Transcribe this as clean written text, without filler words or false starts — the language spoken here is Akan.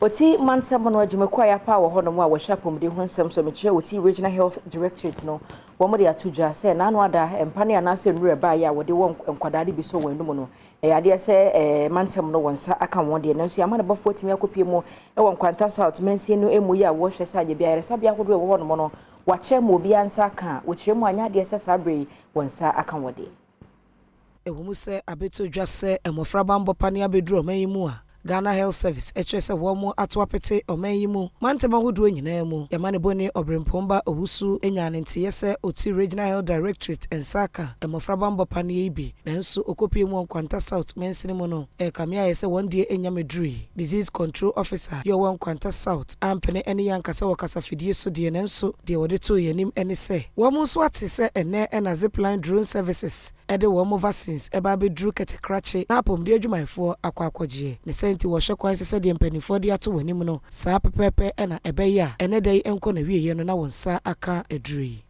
Oti mansam no adwumekwa ya pa wo hono mu a wo hyapom de ho nsem so mekyerɛ oti regional health directorate no wo mo de atodwa sɛ na no ada empane anase nure ba ya wo de wo nkwadade bi so wanum no ade sɛ mansam no wonsa aka won de nanso ya ma ne bafo timi akopie mu wo Nkwanta South mensie no emu ya wo hwɛ sɛ agye bia yɛresa bia hodo wo hono mo no wakyɛ mu obi ansa aka wo kyerɛ mu anya de sɛ sabre wonsa aka wo de ewu sɛ abetodwa sɛ emofra bambo pane abedru omayimu a Ghana Health Service HSA womo atwapete omayimu mantema hodo nyina mu yamane boni obrempomba owusu enyane ntiyese oti Regional Health Directorate ensaka emofra bambo pane ibi nanso okopie mu Nkwanta South mensini mu no kamia yese wondie enyamedri Disease Control Officer yo Nkwanta South ampene ene yankasa wakasa fidie so de nanso de wode to yanim ene se womo so ate se ene na zipline drone services ede womo vaccines eba bedru ketekrache na apomde adwumanfo akwakwagye ne nti wo hwekwan sɛ de mpanifo de ato wanim no saa pepepe na ebeya ene dai enko na wieye no na wonsa aka aduri